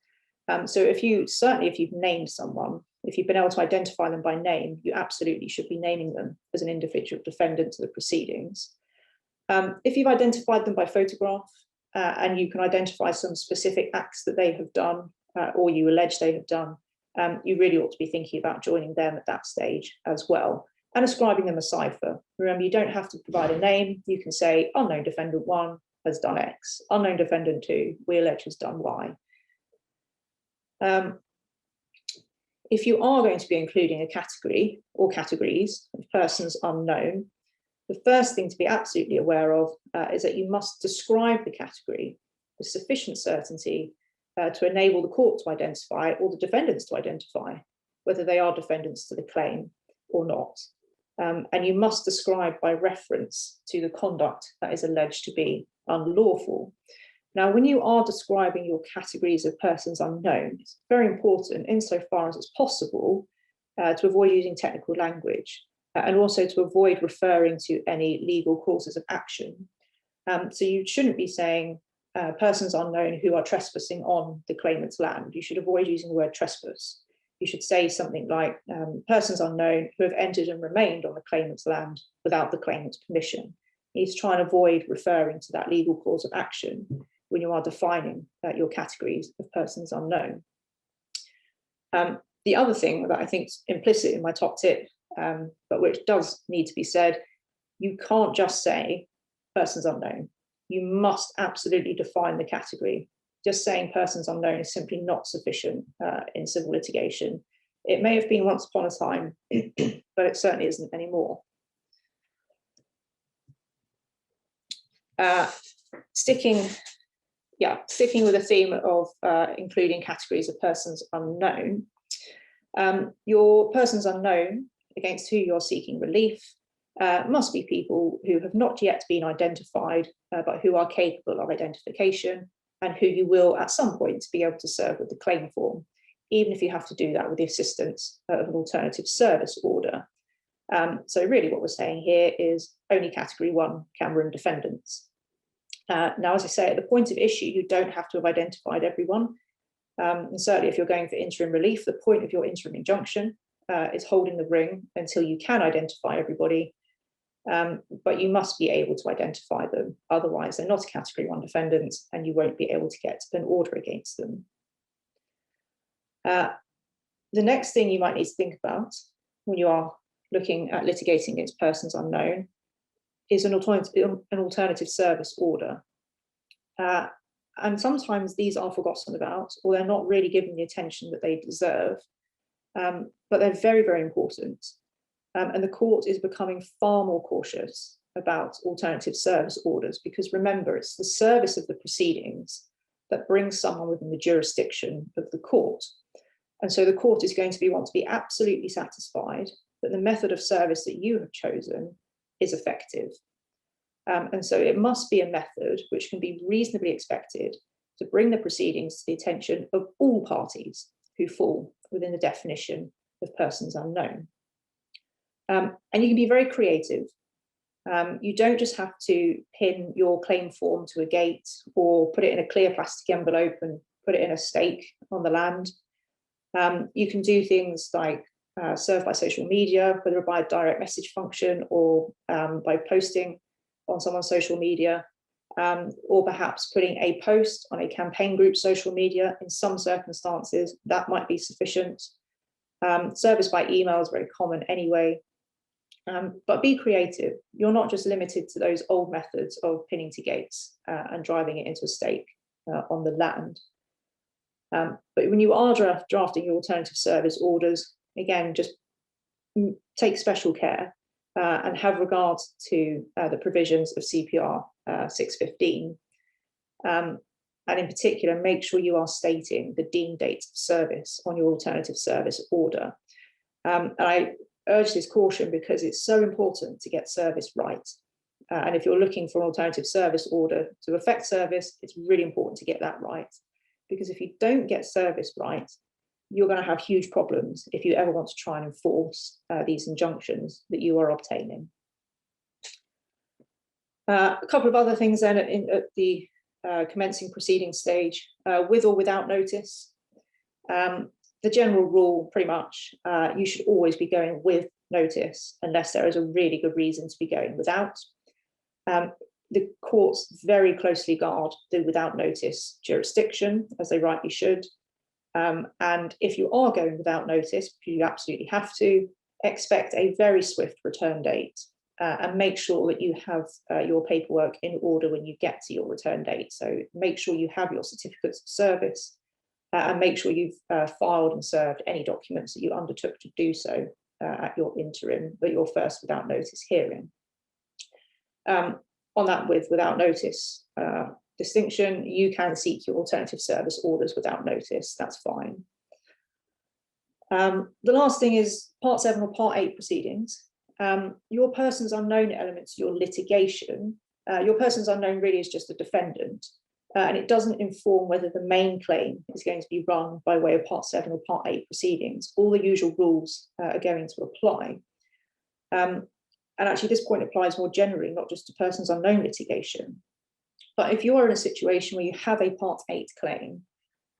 So if you've named someone, if you've been able to identify them by name, you absolutely should be naming them as an individual defendant to the proceedings. If you've identified them by photograph and you can identify some specific acts that they have done or you allege they have done, you really ought to be thinking about joining them at that stage as well and ascribing them a cipher. Remember, you don't have to provide a name. You can say unknown defendant 1 has done X, unknown defendant 2 we allege has done Y. If you are going to be including a category or categories of persons unknown, the first thing to be absolutely aware of is that you must describe the category with sufficient certainty to enable the court to identify or the defendants to identify whether they are defendants to the claim or not. And you must describe by reference to the conduct that is alleged to be unlawful. Now, when you are describing your categories of persons unknown, it's very important insofar as it's possible to avoid using technical language and also to avoid referring to any legal causes of action. So you shouldn't be saying persons unknown who are trespassing on the claimant's land. You should avoid using the word trespass. You should say something like persons unknown who have entered and remained on the claimant's land without the claimant's permission. You need to try and avoid referring to that legal cause of action when you are defining your categories of persons unknown. The other thing that I think is implicit in my top tip, but which does need to be said, you can't just say persons unknown. You must absolutely define the category. Just saying persons unknown is simply not sufficient in civil litigation. It may have been once upon a time, but it certainly isn't anymore. Sticking with the theme of including categories of persons unknown, your persons unknown against who you're seeking relief must be people who have not yet been identified, but who are capable of identification and who you will at some point be able to serve with the claim form, even if you have to do that with the assistance of an alternative service order. So really what we're saying here is only category 1 Cameron defendants. Now, as I say, at the point of issue, you don't have to have identified everyone. And certainly if you're going for interim relief, the point of your interim injunction is holding the ring until you can identify everybody. But you must be able to identify them. Otherwise, they're not a category 1 defendant and you won't be able to get an order against them. The next thing you might need to think about when you are looking at litigating against persons unknown is an alternative service order. And sometimes these are forgotten about, or they're not really given the attention that they deserve, but they're very, very important. And the court is becoming far more cautious about alternative service orders because remember, it's the service of the proceedings that brings someone within the jurisdiction of the court. And so the court is going to want to be absolutely satisfied that the method of service that you have chosen is effective. And so it must be a method which can be reasonably expected to bring the proceedings to the attention of all parties who fall within the definition of persons unknown. And you can be very creative. You don't just have to pin your claim form to a gate or put it in a clear plastic envelope and put it in a stake on the land. You can do things like serve by social media, whether by a direct message function or by posting on someone's social media, or perhaps putting a post on a campaign group social media. In some circumstances, that might be sufficient. Service by email is very common anyway. But be creative. You're not just limited to those old methods of pinning to gates and driving it into a stake on the land. But when you are drafting your alternative service orders, again, just take special care and have regard to the provisions of CPR 615. And in particular, make sure you are stating the deemed dates of service on your alternative service order. And I urge this caution because it's so important to get service right. And if you're looking for an alternative service order to affect service, it's really important to get that right. Because if you don't get service right, you're going to have huge problems if you ever want to try and enforce these injunctions that you are obtaining. A couple of other things then at the commencing proceeding stage, with or without notice. The general rule, pretty much, you should always be going with notice unless there is a really good reason to be going without. The courts very closely guard the without notice jurisdiction, as they rightly should. And if you are going without notice, you absolutely have to expect a very swift return date and make sure that you have your paperwork in order when you get to your return date. So make sure you have your certificates of service and make sure you've filed and served any documents that you undertook to do so at your interim, but your first without notice hearing. On that without notice distinction, you can seek your alternative service orders without notice, that's fine. The last thing is Part 7 or Part 8 proceedings. Your persons unknown elements, your litigation, your persons unknown really is just a defendant, and it doesn't inform whether the main claim is going to be run by way of Part 7 or Part 8 proceedings. All the usual rules are going to apply. And actually this point applies more generally, not just to persons unknown litigation. But if you are in a situation where you have a Part 8 claim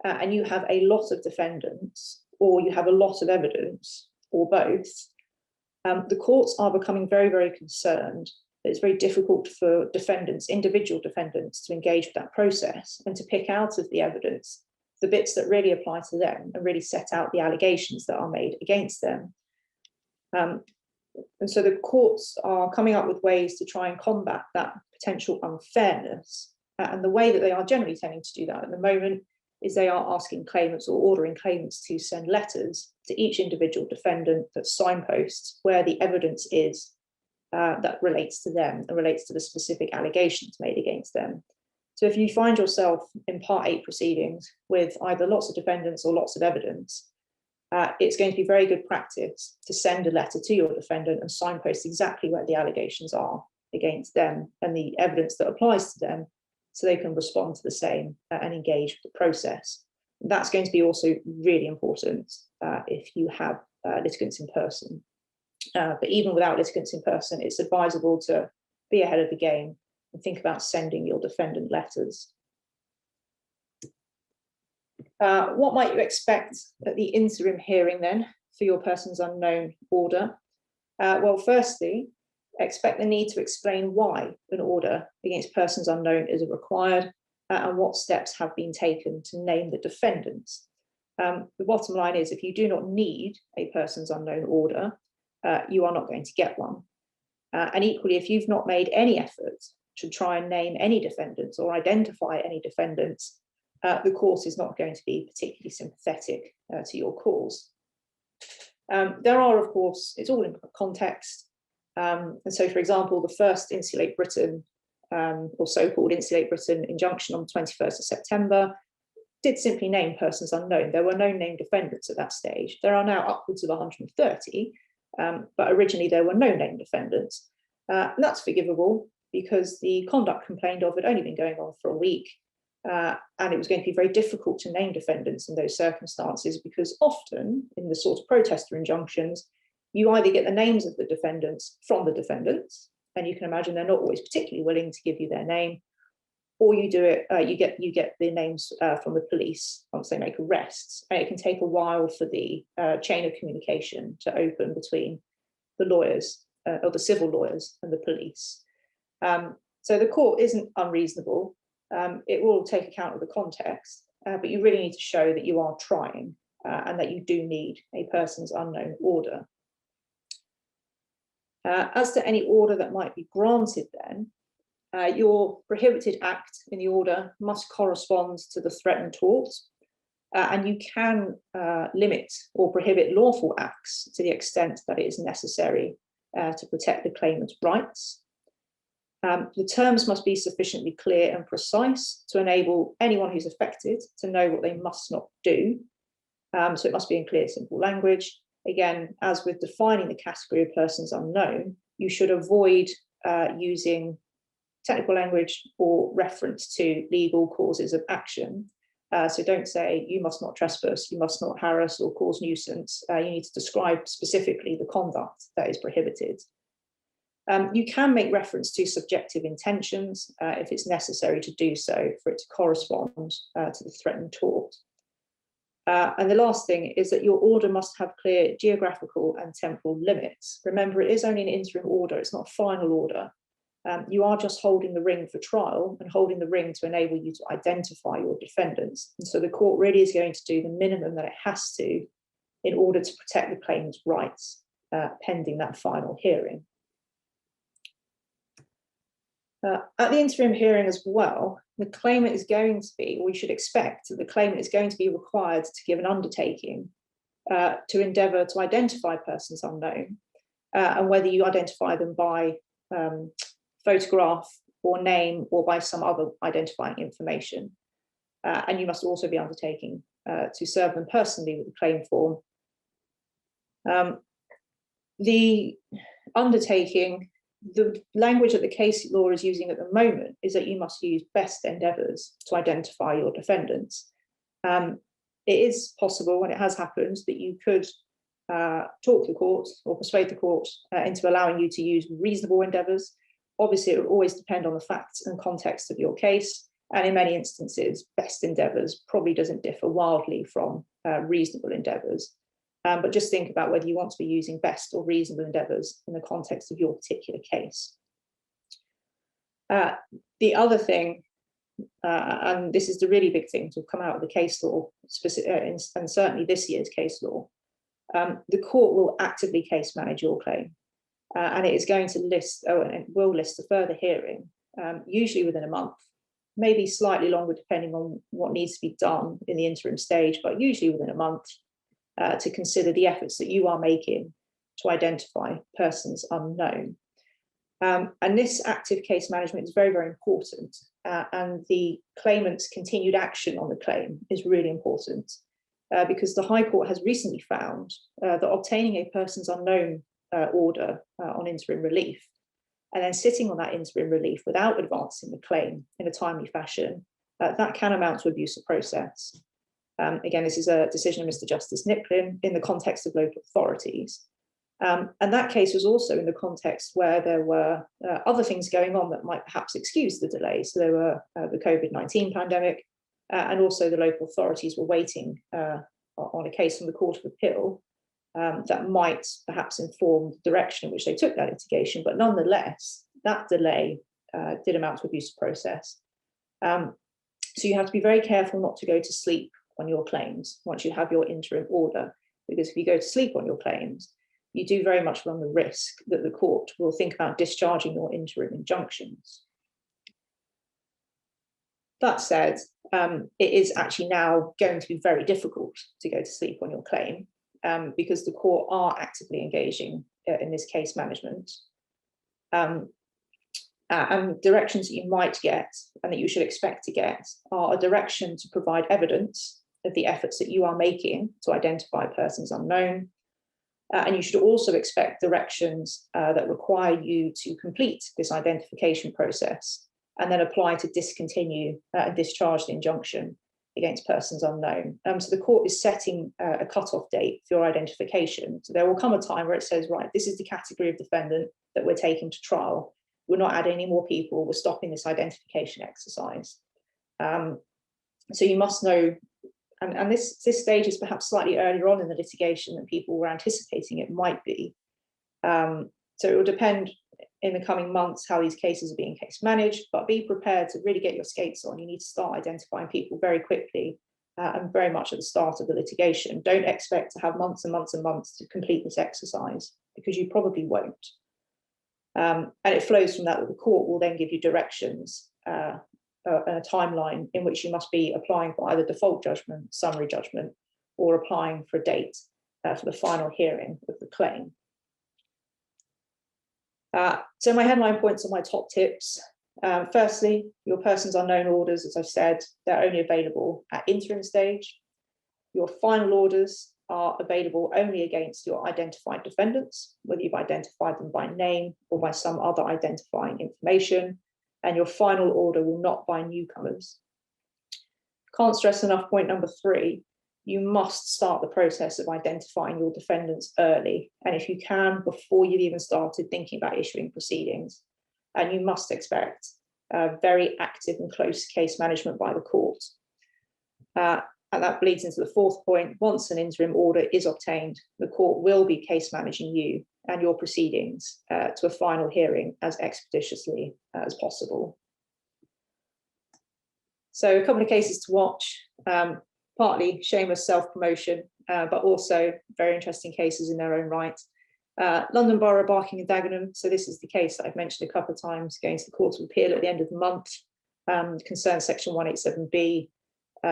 and you have a lot of defendants, or you have a lot of evidence, or both, the courts are becoming very, very concerned that it's very difficult for defendants, individual defendants, to engage with that process and to pick out of the evidence the bits that really apply to them and really set out the allegations that are made against them. And so the courts are coming up with ways to try and combat that potential unfairness. And the way that they are generally tending to do that at the moment is they are asking claimants or ordering claimants to send letters to each individual defendant that signposts where the evidence is that relates to them and relates to the specific allegations made against them. So if you find yourself in Part 8 proceedings with either lots of defendants or lots of evidence, it's going to be very good practice to send a letter to your defendant and signpost exactly where the allegations are against them and the evidence that applies to them, so they can respond to the same and engage with the process. That's going to be also really important if you have litigants in person. But even without litigants in person, it's advisable to be ahead of the game and think about sending your defendant letters. What might you expect at the interim hearing then for your persons unknown order? Well, firstly, expect the need to explain why an order against persons unknown is required and what steps have been taken to name the defendants. The bottom line is, if you do not need a persons unknown order, you are not going to get one. And equally, if you've not made any effort to try and name any defendants or identify any defendants, the court is not going to be particularly sympathetic to your cause. There are, of course, it's all in context. And so, for example, the first Insulate Britain, or so-called Insulate Britain injunction on the 21st of September, did simply name persons unknown. There were no named defendants at that stage. There are now upwards of 130, but originally there were no named defendants. And that's forgivable because the conduct complained of had only been going on for a week. and it was going to be very difficult to name defendants in those circumstances, because often in the sort of protester injunctions, you either get the names of the defendants from the defendants, and you can imagine they're not always particularly willing to give you their name, or you do it, you get the names from the police once they make arrests, and it can take a while for the chain of communication to open between the lawyers or the civil lawyers and the police. So the court isn't unreasonable. It will take account of the context, but you really need to show that you are trying and that you do need a persons unknown order. As to any order that might be granted then, your prohibited act in the order must correspond to the threatened tort, and you can limit or prohibit lawful acts to the extent that it is necessary to protect the claimant's rights. The terms must be sufficiently clear and precise to enable anyone who's affected to know what they must not do. So it must be in clear, simple language. Again, as with defining the category of persons unknown, you should avoid using technical language or reference to legal causes of action. So don't say you must not trespass, you must not harass or cause nuisance. You need to describe specifically the conduct that is prohibited. You can make reference to subjective intentions if it's necessary to do so for it to correspond to the threatened tort. And the last thing is that your order must have clear geographical and temporal limits. Remember, it is only an interim order, it's not a final order. You are just holding the ring for trial and holding the ring to enable you to identify your defendants. And so the court really is going to do the minimum that it has to in order to protect the claimant's rights pending that final hearing. At the interim hearing as well, the claimant is going to be, or we should expect that the claimant is going to be required to give an undertaking to endeavour to identify persons unknown, and whether you identify them by photograph or name or by some other identifying information. And you must also be undertaking to serve them personally with the claim form. The undertaking, the language that the case law is using at the moment is that you must use best endeavours to identify your defendants. It is possible, when it has happened, that you could talk the court or persuade the court into allowing you to use reasonable endeavours. Obviously, it will always depend on the facts and context of your case. And in many instances, best endeavours probably doesn't differ wildly from reasonable endeavours. But just think about whether you want to be using best or reasonable endeavours in the context of your particular case. The other thing, and this is the really big thing to come out of the case law, and certainly this year's case law, the court will actively case manage your claim. And it is going to list, and it will list a further hearing, usually within a month, maybe slightly longer depending on what needs to be done in the interim stage, but usually within a month, to consider the efforts that you are making to identify persons unknown. And this active case management is very, very important. And the claimant's continued action on the claim is really important because the High Court has recently found that obtaining a persons unknown order on interim relief and then sitting on that interim relief without advancing the claim in a timely fashion, that can amount to abuse of process. Again, this is a decision of Mr. Justice Nicklin in the context of local authorities. And that case was also in the context where there were other things going on that might perhaps excuse the delay. So there were the COVID-19 pandemic, and also the local authorities were waiting on a case from the Court of Appeal that might perhaps inform the direction in which they took that litigation. But nonetheless, that delay did amount to abuse of process. So you have to be very careful not to go to sleep on your claims once you have your interim order, because if you go to sleep on your claims, you do very much run the risk that the court will think about discharging your interim injunctions. That said, it is actually now going to be very difficult to go to sleep on your claim because the court are actively engaging in this case management. And directions that you might get and that you should expect to get are a direction to provide evidence of the efforts that you are making to identify persons unknown. And you should also expect directions that require you to complete this identification process and then apply to discontinue and discharge the injunction against persons unknown. So the court is setting a cut-off date for your identification. So there will come a time where it says, right, this is the category of defendant that we're taking to trial. We're not adding any more people. We're stopping this identification exercise. So you must know, and this stage is perhaps slightly earlier on in the litigation than people were anticipating it might be. So it will depend in the coming months how these cases are being case managed, but be prepared to really get your skates on. You need to start identifying people very quickly and very much at the start of the litigation. Don't expect to have months and months and months to complete this exercise, because you probably won't. And it flows from that the court will then give you directions and a timeline in which you must be applying for either default judgment, summary judgment, or applying for a date for the final hearing of the claim. So my headline points are my top tips. Firstly, your persons unknown orders, as I've said, they're only available at interim stage. Your final orders are available only against your identified defendants, whether you've identified them by name or by some other identifying information, and your final order will not bind newcomers. Can't stress enough point number 3, you must start the process of identifying your defendants early, and if you can, before you've even started thinking about issuing proceedings. And you must expect very active and close case management by the court. And that bleeds into the 4th point. Once an interim order is obtained, the court will be case managing you and your proceedings to a final hearing as expeditiously as possible. So a couple of cases to watch. Partly shameless self-promotion, but also very interesting cases in their own right. London Borough, Barking and Dagenham. So this is the case that I've mentioned a couple of times, going to the Court of Appeal at the end of the month. Concerns section 187B,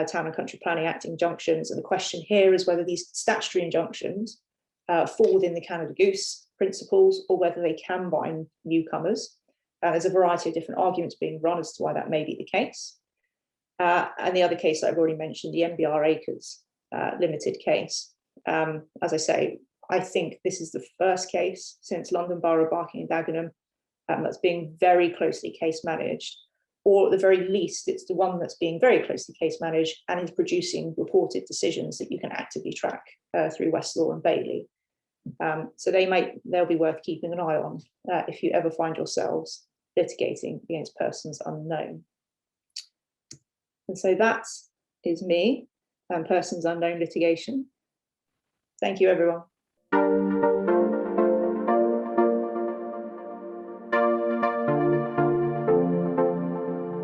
Town and Country Planning Act injunctions. And the question here is whether these statutory injunctions fall within the Canada Goose principles or whether they can bind newcomers. There's a variety of different arguments being run as to why that may be the case. And the other case that I've already mentioned, the MBR Acres limited case. As I say, I think this is the first case since London Borough, Barking and Dagenham that's being very closely case managed, or at the very least, it's the one that's being very closely case managed and is producing reported decisions that you can actively track through Westlaw and Bailey. So they'll be worth keeping an eye on if you ever find yourselves litigating against persons unknown. And so that is me and persons unknown litigation. Thank you, everyone.